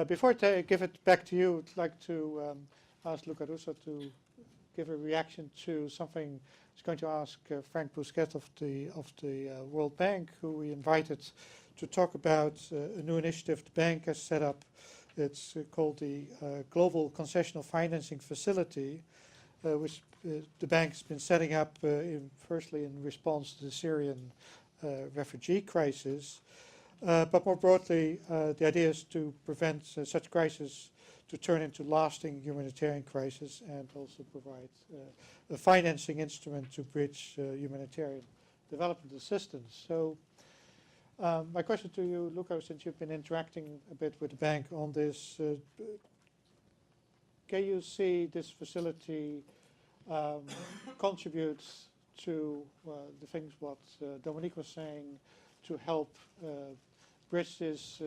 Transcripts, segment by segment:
Before I give it back to you, I'd like to ask Luca Russo to give a reaction to something I was going to ask Frank Bousquet of the World Bank, who we invited to talk about a new initiative the bank has set up. It's called the Global Concessional Financing Facility, which the bank has been setting up firstly in response to the Syrian refugee crisis. But more broadly, the idea is to prevent such crises to turn into lasting humanitarian crisis and also provide a financing instrument to bridge humanitarian development assistance. So my question to you, Luca, since you've been interacting a bit with the bank on this, can you see this facility contributes to the things what Dominique was saying to help bridge this,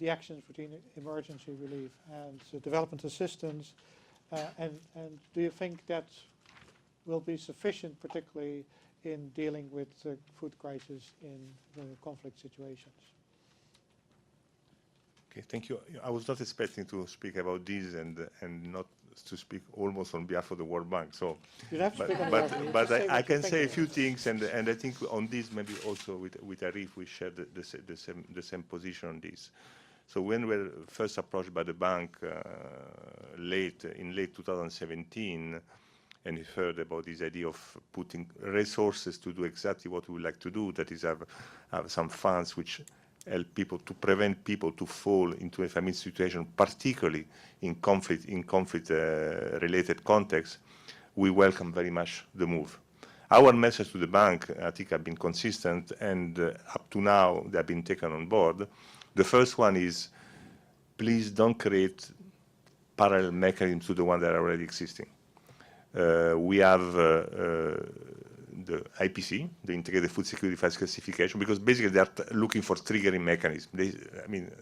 the actions between emergency relief and development assistance, and do you think that will be sufficient, particularly in dealing with food crisis in conflict situations? Okay, thank you. I was not expecting to speak about this and not to speak almost on behalf of the World Bank. So, but I can say a few things, and I think on this maybe also with Arif we share the same position on this. So when we were first approached by the bank in late 2017, and we heard about this idea of putting resources to do exactly what we would like to do, that is have some funds which help people to prevent people to fall into a famine situation, particularly in conflict-related contexts, we welcome very much the move. Our message to the bank, I think, have been consistent, and up to now they have been taken on board. The first one is, please don't create parallel mechanisms to the ones that are already existing. We have the IPC, the Integrated Food Security File Classification, because basically they are looking for triggering mechanisms.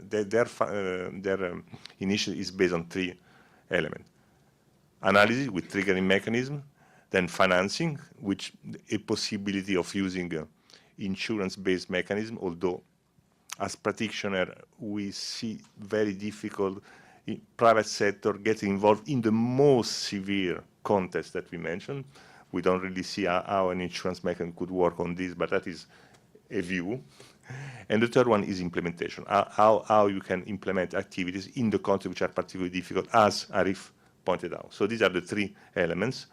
Their initiative is based on three elements: analysis with triggering mechanism, then financing, which a possibility of using insurance-based mechanism, although as practitioner we see very difficult in private sector getting involved in the most severe context that we mentioned. We don't really see how an insurance mechanism could work on this, but that is a view. And the third one is implementation, how you can implement activities in the context which are particularly difficult, as Arif pointed out. So these are the three elements.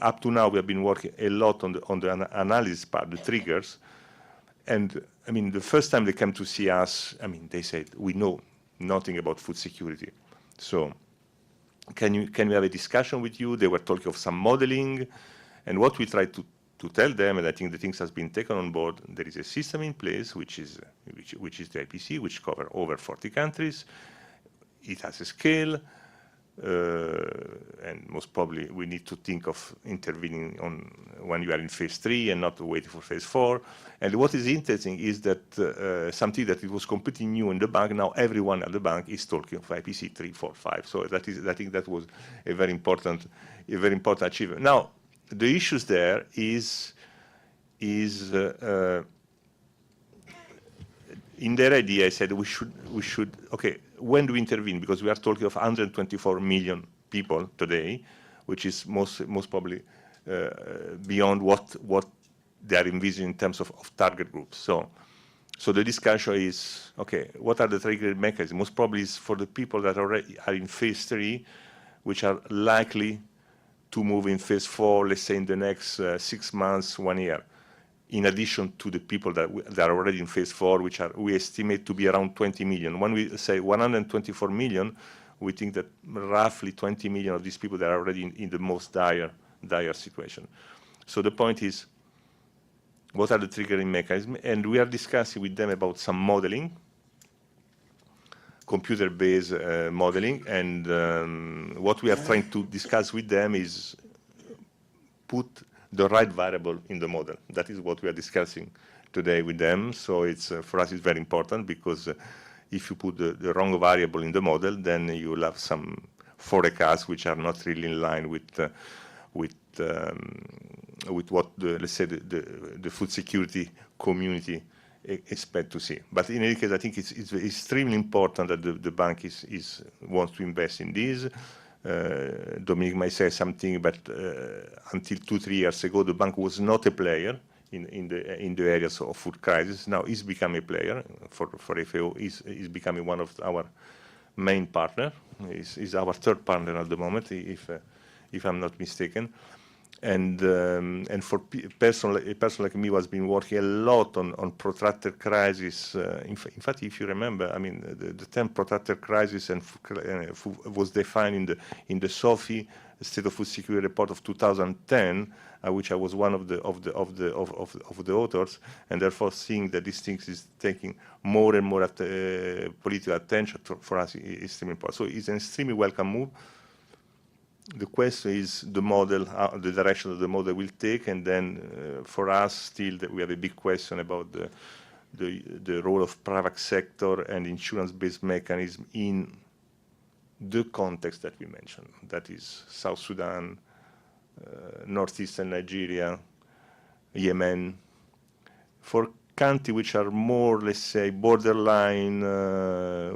Up to now, we have been working a lot on the analysis part, the triggers. And I mean, the first time they came to see us, I mean, they said, we know nothing about food security. So can we have a discussion with you? They were talking of some modeling. And what we tried to tell them, and I think the things has been taken on board, there is a system in place, which is the IPC, which covers over 40 countries. It has a scale. And most probably we need to think of intervening on when you are in phase 3 and not waiting for phase 4. And what is interesting is that something that it was completely new in the bank, now everyone at the bank is talking of IPC 3, 4, 5. So I think that was a very important achievement. Now the issues there is in their idea, I said we should, okay, when do we intervene? Because we are talking of 124 million people today, which is most probably beyond what they are envisioning in terms of target groups. So the discussion is, okay, what are the triggering mechanisms? Most probably is for the people that already are in phase 3, which are likely to move in phase 4, let's say in the next 6 months, 1 year. In addition to the people that are already in phase 4, which we estimate to be around 20 million. When we say 124 million, we think that roughly 20 million of these people that are already in the most dire situation. So the point is, what are the triggering mechanisms? And we are discussing with them about some modeling, computer-based modeling, and what we are trying to discuss with them is put the right variable in the model. That is what we are discussing today with them. So it's for us it's very important, because if you put the wrong variable in the model, then you will have some forecasts which are not really in line with what let's say the food security community expect to see. But in any case, I think it's extremely important that the bank wants to invest in this. Dominic might say something, but until 2-3 years ago, the bank was not a player in the areas of food crisis. Now it's become a player for FAO. Is becoming one of our main partner. Is our third partner at the moment, if I'm not mistaken. And for a person like me who has been working a lot on protracted crisis, in fact, if you remember, I mean, the term protracted crisis was defined in the SOFI State of Food Security Report of 2010, which I was one of the authors, and therefore seeing that these things is taking more and more political attention for us is extremely important. So it's an extremely welcome move. The question is the model, the direction that the model will take, and then for us still we have a big question about the role of private sector and insurance-based mechanism in the context that we mentioned. That is South Sudan, northeastern Nigeria, Yemen. For countries which are more, let's say, borderline,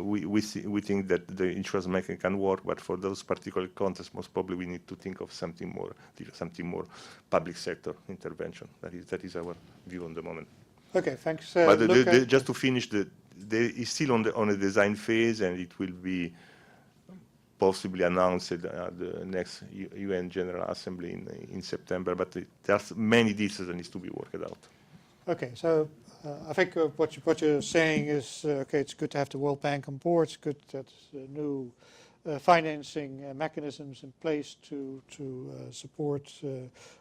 we think that the insurance mechanism can work, but for those particular contexts, most probably we need to think of something more public sector intervention. That is our view on the moment. Okay, thanks. But just to finish, it's still on the design phase, and it will be possibly announced at the next UN General Assembly in September. But there's many details that needs to be worked out. Okay, so I think what you're saying is, okay, it's good to have the World Bank on board. It's good that new financing mechanisms in place to support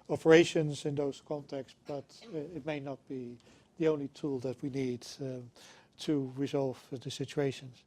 operations in those contexts, but it may not be the only tool that we need to resolve the situations.